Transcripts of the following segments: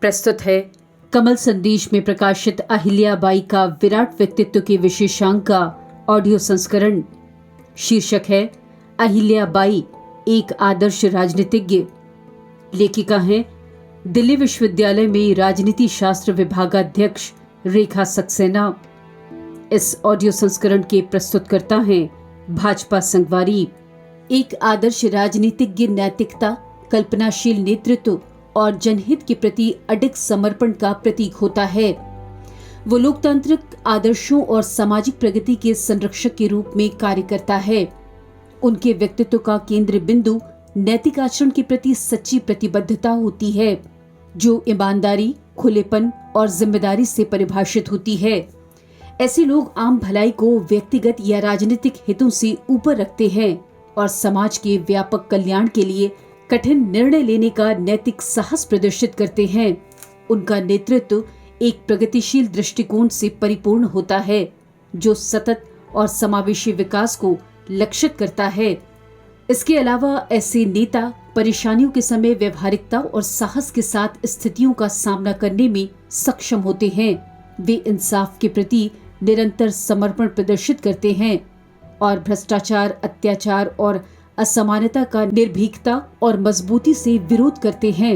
प्रस्तुत है कमल संदेश में प्रकाशित अहिल्याबाई का विराट व्यक्तित्व के विशेषांक का ऑडियो संस्करण। शीर्षक है अहिल्याबाई एक आदर्श राजनीतिज्ञ। लेखिका हैं दिल्ली विश्वविद्यालय में राजनीति शास्त्र विभागाध्यक्ष रेखा सक्सेना। इस ऑडियो संस्करण के प्रस्तुतकर्ता हैं भाजपा संगवारी। एक आदर्श राजनीतिज्ञ नैतिकता, कल्पनाशील नेतृत्व और जनहित के प्रति अडिग समर्पण का प्रतीक होता है। वो लोकतांत्रिक आदर्शों और सामाजिक प्रगति के संरक्षक के रूप में कार्य करता है। उनके व्यक्तित्व का केंद्र बिंदु नैतिक आचरण के प्रति सच्ची प्रतिबद्धता होती है, जो ईमानदारी, खुलेपन और जिम्मेदारी से परिभाषित होती है। ऐसे लोग आम भलाई को व्यक्तिगत या राजनीतिक हितों से ऊपर रखते हैं और समाज के व्यापक कल्याण के लिए कठिन निर्णय लेने का नैतिक साहस प्रदर्शित करते हैं। उनका नेतृत्व एक प्रगतिशील दृष्टिकोण से परिपूर्ण होता है, जो सतत और समावेशी विकास को लक्षित करता है। इसके अलावा ऐसे नेता परेशानियों के समय व्यवहारिकता और साहस के साथ स्थितियों का सामना करने में सक्षम होते हैं। वे इंसाफ के प्रति निरंतर समर्पण प्रदर्शित करते हैं और भ्रष्टाचार, अत्याचार और असमानता का निर्भीकता और मजबूती से विरोध करते हैं।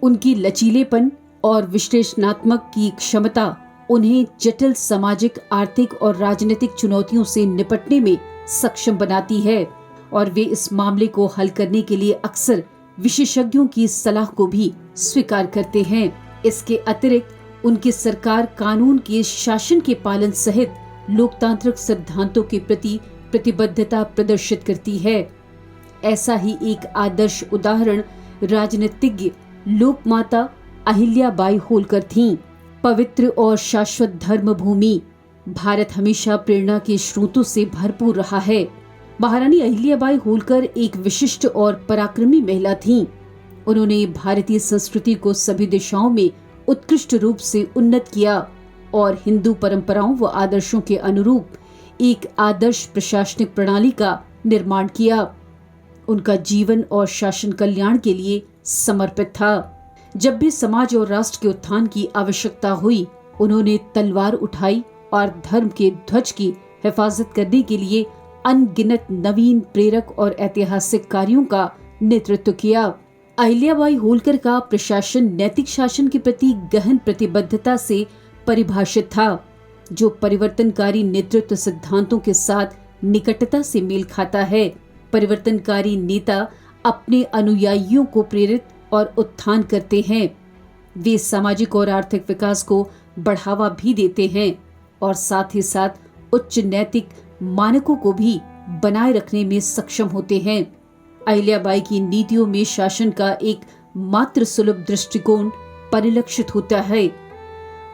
उनकी लचीलेपन और विश्लेषणात्मक की क्षमता उन्हें जटिल सामाजिक, आर्थिक और राजनीतिक चुनौतियों से निपटने में सक्षम बनाती है और वे इस मामले को हल करने के लिए अक्सर विशेषज्ञों की सलाह को भी स्वीकार करते हैं। इसके अतिरिक्त उनकी सरकार कानून के शासन के पालन सहित लोकतांत्रिक सिद्धांतों के प्रति प्रतिबद्धता प्रदर्शित करती है। ऐसा ही एक आदर्श उदाहरण राजनीतिज्ञ लोकमाता अहिल्याबाई होलकर थीं। पवित्र और शाश्वत धर्म भूमि भारत हमेशा प्रेरणा के स्रोतों से भरपूर रहा है। महारानी अहिल्याबाई होलकर एक विशिष्ट और पराक्रमी महिला थीं। उन्होंने भारतीय संस्कृति को सभी दिशाओं में उत्कृष्ट रूप से उन्नत किया और हिंदू परंपराओं व आदर्शों के अनुरूप एक आदर्श प्रशासनिक प्रणाली का निर्माण किया। उनका जीवन और शासन कल्याण के लिए समर्पित था। जब भी समाज और राष्ट्र के उत्थान की आवश्यकता हुई, उन्होंने तलवार उठाई और धर्म के ध्वज की हिफाजत करने के लिए अनगिनत नवीन, प्रेरक और ऐतिहासिक कार्यों का नेतृत्व किया। अहिल्याबाई होलकर का प्रशासन नैतिक शासन के प्रति गहन प्रतिबद्धता से परिभाषित था, जो परिवर्तनकारी नेतृत्व सिद्धांतों के साथ निकटता से मेल खाता है। परिवर्तनकारी नेता अपने अनुयायियों को प्रेरित और उत्थान करते हैं। वे सामाजिक और आर्थिक विकास को बढ़ावा भी देते हैं और साथ ही साथ उच्च नैतिक मानकों को भी बनाए रखने में सक्षम होते हैं। अहिल्याबाई की नीतियों में शासन का एक मात्र सुलभ दृष्टिकोण परिलक्षित होता है।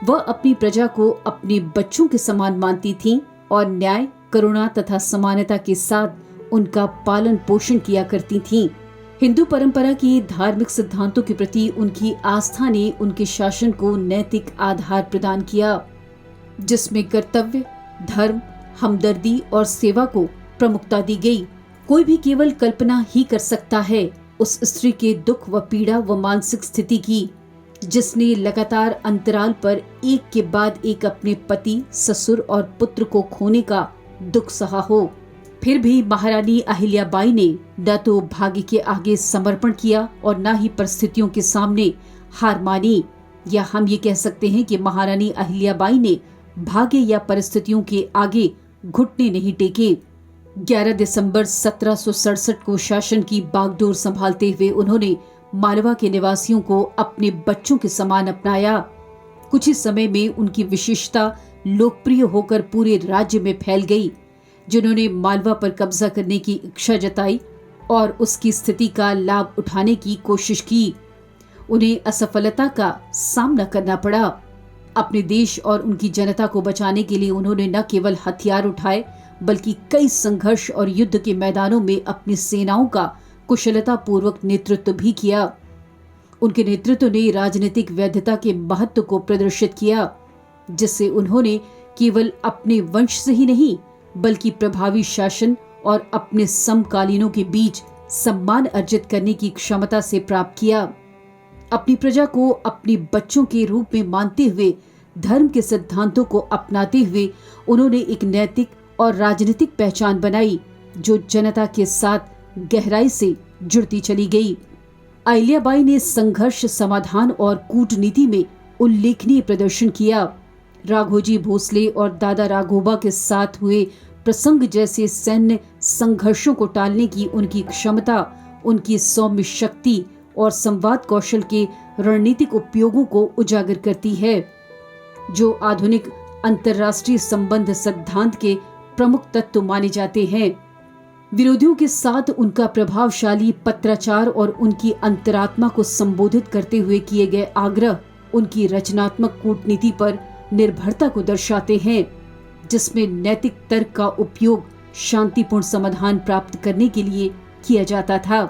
वह अपनी प्रजा को अपने बच्चों के समान मानती थीं और न्याय, करुणा तथा समानता के साथ उनका पालन पोषण किया करती थीं। हिंदू परंपरा के धार्मिक सिद्धांतों के प्रति उनकी आस्था ने उनके शासन को नैतिक आधार प्रदान किया, जिसमें कर्तव्य, धर्म, हमदर्दी और सेवा को प्रमुखता दी गई। कोई भी केवल कल्पना ही कर सकता है उस स्त्री के दुख व पीड़ा व मानसिक स्थिति की, जिसने लगातार अंतराल पर एक के बाद एक अपने पति, ससुर और पुत्र को खोने का दुख सहा हो। फिर भी महारानी अहिल्याबाई ने न तो भाग्य के आगे समर्पण किया और न ही परिस्थितियों के सामने हार मानी। या हम ये कह सकते हैं कि महारानी अहिल्याबाई ने भाग्य या परिस्थितियों के आगे घुटने नहीं टेके। 11 दिसंबर 1767 को शासन की बागडोर संभालते हुए उन्होंने मालवा के निवासियों को अपने बच्चों के समान अपनाया। कुछ ही समय में उनकी विशेषता लोकप्रिय होकर पूरे राज्य में फैल गई। जिन्होंने मालवा पर कब्जा करने की इच्छा जताई और उसकी स्थिति का लाभ उठाने की कोशिश की, उन्हें असफलता का सामना करना पड़ा। अपने देश और उनकी जनता को बचाने के लिए उन्होंने न केवल हथियार उठाए, बल्कि कई संघर्ष और युद्ध के मैदानों में अपनी सेनाओं का कुशलता पूर्वक नेतृत्व भी किया। उनके नेतृत्व ने राजनीतिक वैधता के महत्व को प्रदर्शित किया, जिससे उन्होंने केवल अपने वंश से ही नहीं, बल्कि प्रभावी शासन और अपने समकालीनों के बीच सम्मान अर्जित करने की क्षमता से प्राप्त किया। अपनी प्रजा को अपने बच्चों के रूप में मानते हुए धर्म के सिद्धांतों को अपनाते हुए उन्होंने एक नैतिक और राजनीतिक पहचान बनाई जो जनता के साथ गहराई से जुड़ती चली गई। अहिल्याबाई ने संघर्ष, समाधान और कूटनीति में उल्लेखनीय प्रदर्शन किया। राघोजी भोसले और दादा राघोबा के साथ हुए प्रसंग जैसे सैन्य संघर्षों को टालने की उनकी क्षमता, उनकी सौम्य शक्ति और संवाद कौशल के रणनीतिक उपयोगों को उजागर करती है, जो आधुनिक अंतर्राष्ट्रीय संबंध सिद्धांत के प्रमुख तत्व माने जाते हैं। विरोधियों के साथ उनका प्रभावशाली पत्राचार और उनकी अंतरात्मा को संबोधित करते हुए किए गए आग्रह उनकी रचनात्मक कूटनीति पर निर्भरता को दर्शाते हैं, जिसमें नैतिक तर्क का उपयोग शांतिपूर्ण समाधान प्राप्त करने के लिए किया जाता था।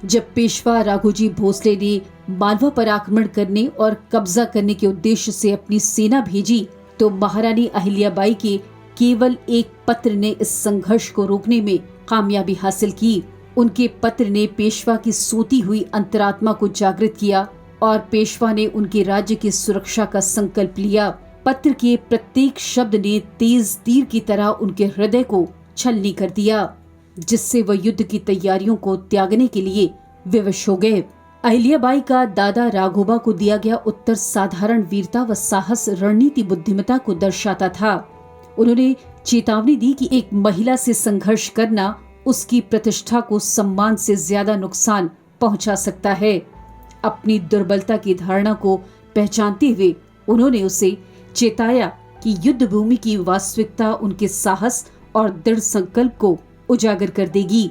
जब पेशवा राघोजी भोसले ने मालवा पर आक्रमण करने और कब्जा करने के उद्देश्य से अपनी सेना भेजी, तो महारानी अहिल्याबाई के केवल एक पत्र ने इस संघर्ष को रोकने में कामयाबी हासिल की। उनके पत्र ने पेशवा की सोती हुई अंतरात्मा को जागृत किया और पेशवा ने उनके राज्य की सुरक्षा का संकल्प लिया। पत्र के प्रत्येक शब्द ने तेज तीर की तरह उनके हृदय को छलनी कर दिया, जिससे वह युद्ध की तैयारियों को त्यागने के लिए विवश हो गए। अहिल्याबाई का दादा राघोबा को दिया गया उत्तर साधारण वीरता व साहस, रणनीति, बुद्धिमत्ता को दर्शाता था। उन्होंने चेतावनी दी कि एक महिला से संघर्ष करना उसकी प्रतिष्ठा को सम्मान से ज्यादा नुकसान पहुंचा सकता है। अपनी दुर्बलता की धारणा को पहचानते हुए उन्होंने उसे चेताया कि युद्ध भूमि की वास्तविकता उनके साहस और दृढ़ संकल्प को उजागर कर देगी।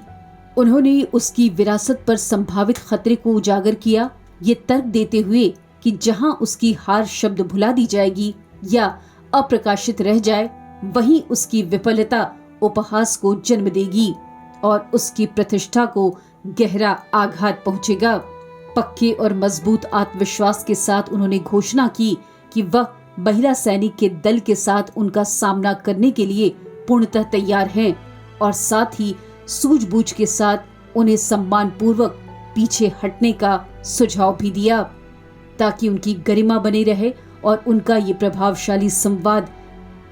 उन्होंने उसकी विरासत पर संभावित खतरे को उजागर किया, ये तर्क देते हुए कि जहां उसकी हार शब्द भुला दी जाएगी या अप्रकाशित रह जाए, वहीं उसकी विफलता उपहास को जन्म देगी और उसकी प्रतिष्ठा को गहरा आघात पहुंचेगा। पक्के और मजबूत आत्मविश्वास के साथ उन्होंने घोषणा की कि वह महिला सैनिक के दल के साथ उनका सामना करने के लिए पूर्णतः तैयार हैं और साथ ही सूझबूझ के साथ उन्हें सम्मान पूर्वक पीछे हटने का सुझाव भी दिया, ताकि उनकी गरिमा बनी रहे। और उनका ये प्रभावशाली संवाद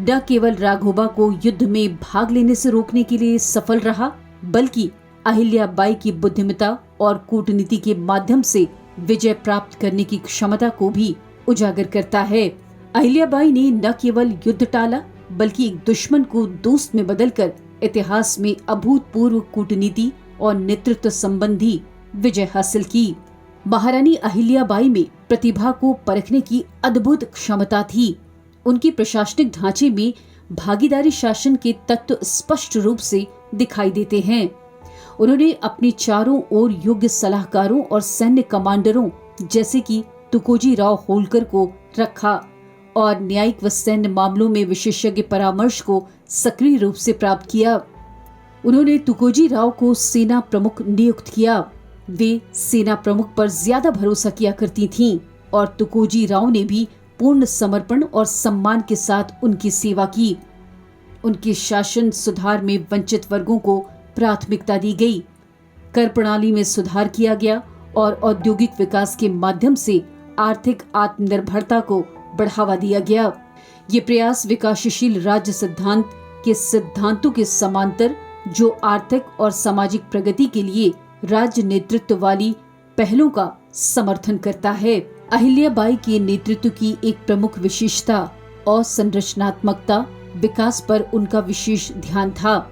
न केवल राघोबा को युद्ध में भाग लेने से रोकने के लिए सफल रहा, बल्कि अहिल्याबाई की बुद्धिमत्ता और कूटनीति के माध्यम से विजय प्राप्त करने की क्षमता को भी उजागर करता है। अहिल्याबाई ने न केवल युद्ध टाला, बल्कि एक दुश्मन को दोस्त में बदलकर इतिहास में अभूतपूर्व कूटनीति और नेतृत्व संबंधी विजय हासिल की। महारानी अहिल्याबाई में प्रतिभा को परखने की अद्भुत क्षमता थी। उनकी प्रशासनिक ढांचे में भागीदारी शासन के तत्व स्पष्ट रूप से दिखाई देते हैं। उन्होंने अपने चारों ओर योग्य सलाहकारों और सैन्य कमांडरों जैसे कि तुकोजी राव होलकर को रखा और न्यायिक व सैन्य मामलों में विशेषज्ञ परामर्श को सक्रिय रूप से प्राप्त किया। उन्होंने तुकोजी राव को सेना प्रमुख नियुक्त किया। वे सेना प्रमुख पर ज्यादा भरोसा किया करती थीं और तुकोजी राव ने भी पूर्ण समर्पण और सम्मान के साथ उनकी सेवा की। उनके शासन सुधार में वंचित वर्गों को प्राथमिकता दी गई, कर प्रणाली में सुधार किया गया और औद्योगिक विकास के माध्यम से आर्थिक आत्मनिर्भरता को बढ़ावा दिया गया। ये प्रयास विकासशील राज्य सिद्धांत के सिद्धांतों के समांतर, जो आर्थिक और सामाजिक प्रगति के लिए राज्य नेतृत्व वाली पहलों का समर्थन करता है। अहिल्याबाई के नेतृत्व की एक प्रमुख विशेषता और संरचनात्मकता विकास पर उनका विशेष ध्यान था,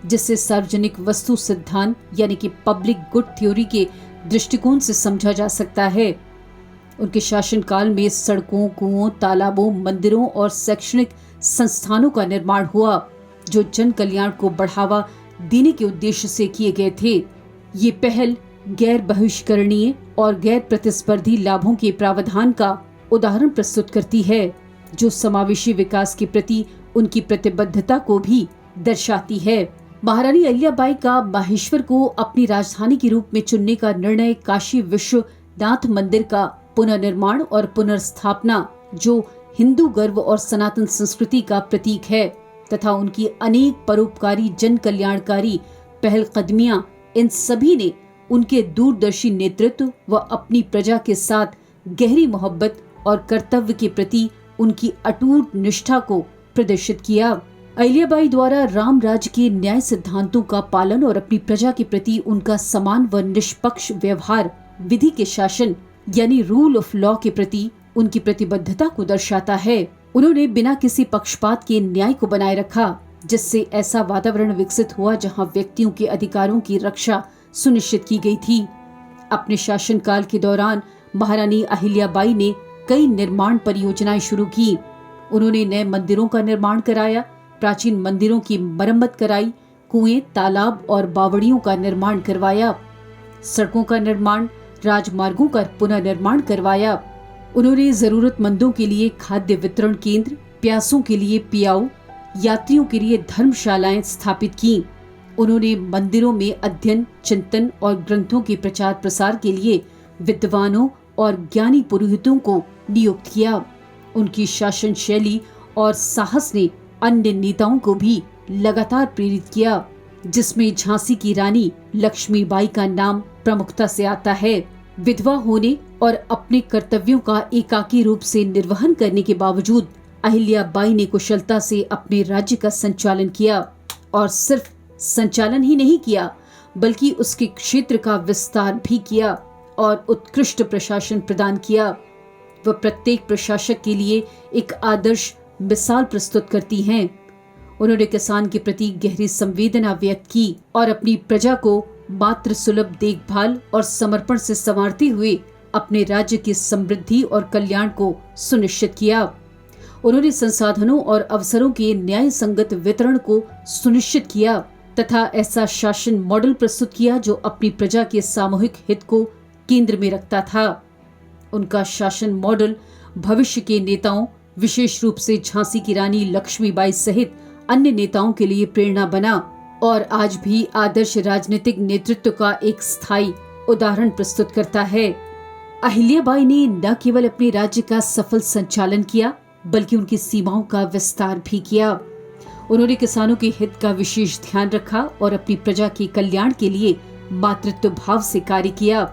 जिसे सार्वजनिक वस्तु सिद्धांत यानी कि पब्लिक गुड थ्योरी के दृष्टिकोण से समझा जा सकता है। उनके शासनकाल में सड़कों, कुओं, तालाबों, मंदिरों और शैक्षणिक संस्थानों का निर्माण हुआ, जो जन कल्याण को बढ़ावा देने के उद्देश्य से किए गए थे। ये पहल गैर बहिष्करणीय और गैर प्रतिस्पर्धी लाभों के प्रावधान का उदाहरण प्रस्तुत करती है, जो समावेशी विकास के प्रति उनकी प्रतिबद्धता को भी दर्शाती है। महारानी अहिल्याबाई का माहेश्वर को अपनी राजधानी के रूप में चुनने का निर्णय काशी विश्वनाथ मंदिर का पुनर्निर्माण और पुनर्स्थापना, जो हिंदू गर्व और सनातन संस्कृति का प्रतीक है, तथा उनकी अनेक परोपकारी जन कल्याणकारी पहलकदमियां, इन सभी ने उनके दूरदर्शी नेतृत्व व अपनी प्रजा के साथ गहरी मोहब्बत और कर्तव्य के प्रति उनकी अटूट निष्ठा को प्रदर्शित किया। अहिल्याबाई द्वारा राम राज्य के न्याय सिद्धांतों का पालन और अपनी प्रजा के प्रति उनका समान व निष्पक्ष व्यवहार विधि के शासन यानी रूल ऑफ लॉ के प्रति उनकी प्रतिबद्धता को दर्शाता है। उन्होंने बिना किसी पक्षपात के न्याय को बनाए रखा, जिससे ऐसा वातावरण विकसित हुआ जहां व्यक्तियों के अधिकारों की रक्षा सुनिश्चित की गई थी। अपने शासनकाल के दौरान महारानी अहिल्याबाई ने कई निर्माण परियोजनाएं शुरू की। उन्होंने नए मंदिरों का निर्माण कराया, प्राचीन मंदिरों की मरम्मत कराई, कुएं, तालाब और बावड़ियों का निर्माण करवाया, सड़कों का निर्माण, राजमार्गों का पुनर्निर्माण करवाया। उन्होंने जरूरतमंदों के लिए खाद्य वितरण केंद्र, प्यासों के लिए पियाऊ, यात्रियों के लिए धर्मशालाएं स्थापित की। उन्होंने मंदिरों में अध्ययन, चिंतन और ग्रंथों के प्रचार प्रसार के लिए विद्वानों और ज्ञानी पुरोहितों को नियुक्त किया। उनकी शासन शैली और साहस ने अन्य नेताओं को भी लगातार प्रेरित किया, जिसमें झांसी की रानी लक्ष्मीबाई का नाम प्रमुखता से आता है। विधवा होने और अपने कर्तव्यों का एकाकी रूप से निर्वहन करने के बावजूद अहिल्याबाई ने कुशलता से अपने राज्य का संचालन किया और सिर्फ संचालन ही नहीं किया बल्कि उसके क्षेत्र का विस्तार भी किया और उत्कृष्ट प्रशासन प्रदान किया। वह प्रत्येक प्रशासक के लिए एक आदर्श मिसाल प्रस्तुत करती हैं। उन्होंने किसान के प्रति गहरी संवेदना व्यक्त की और अपनी प्रजा को मातृ सुलभ देखभाल और समर्पण से संवारते हुए अपने राज्य की समृद्धि और कल्याण को सुनिश्चित किया। उन्होंने संसाधनों और अवसरों के न्याय संगत वितरण को सुनिश्चित किया तथा ऐसा शासन मॉडल प्रस्तुत किया जो अपनी प्रजा के सामूहिक हित को केंद्र में रखता था। उनका शासन मॉडल भविष्य के नेताओं, विशेष रूप से झांसी की रानी लक्ष्मीबाई सहित अन्य नेताओं के लिए प्रेरणा बना और आज भी आदर्श राजनीतिक नेतृत्व का एक स्थायी उदाहरण प्रस्तुत करता है। अहिल्याबाई ने न केवल अपने राज्य का सफल संचालन किया बल्कि उनकी सीमाओं का विस्तार भी किया। उन्होंने किसानों के हित का विशेष ध्यान रखा और अपनी प्रजा के कल्याण के लिए मातृत्व भाव से कार्य किया।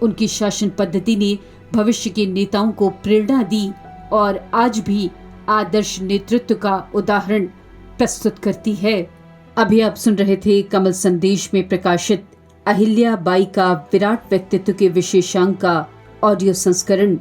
उनकी शासन पद्धति ने भविष्य के नेताओं को प्रेरणा दी और आज भी आदर्श नेतृत्व का उदाहरण प्रस्तुत करती है। अभी आप सुन रहे थे कमल संदेश में प्रकाशित अहिल्याबाई का विराट व्यक्तित्व के विशेषांक का ऑडियो संस्करण।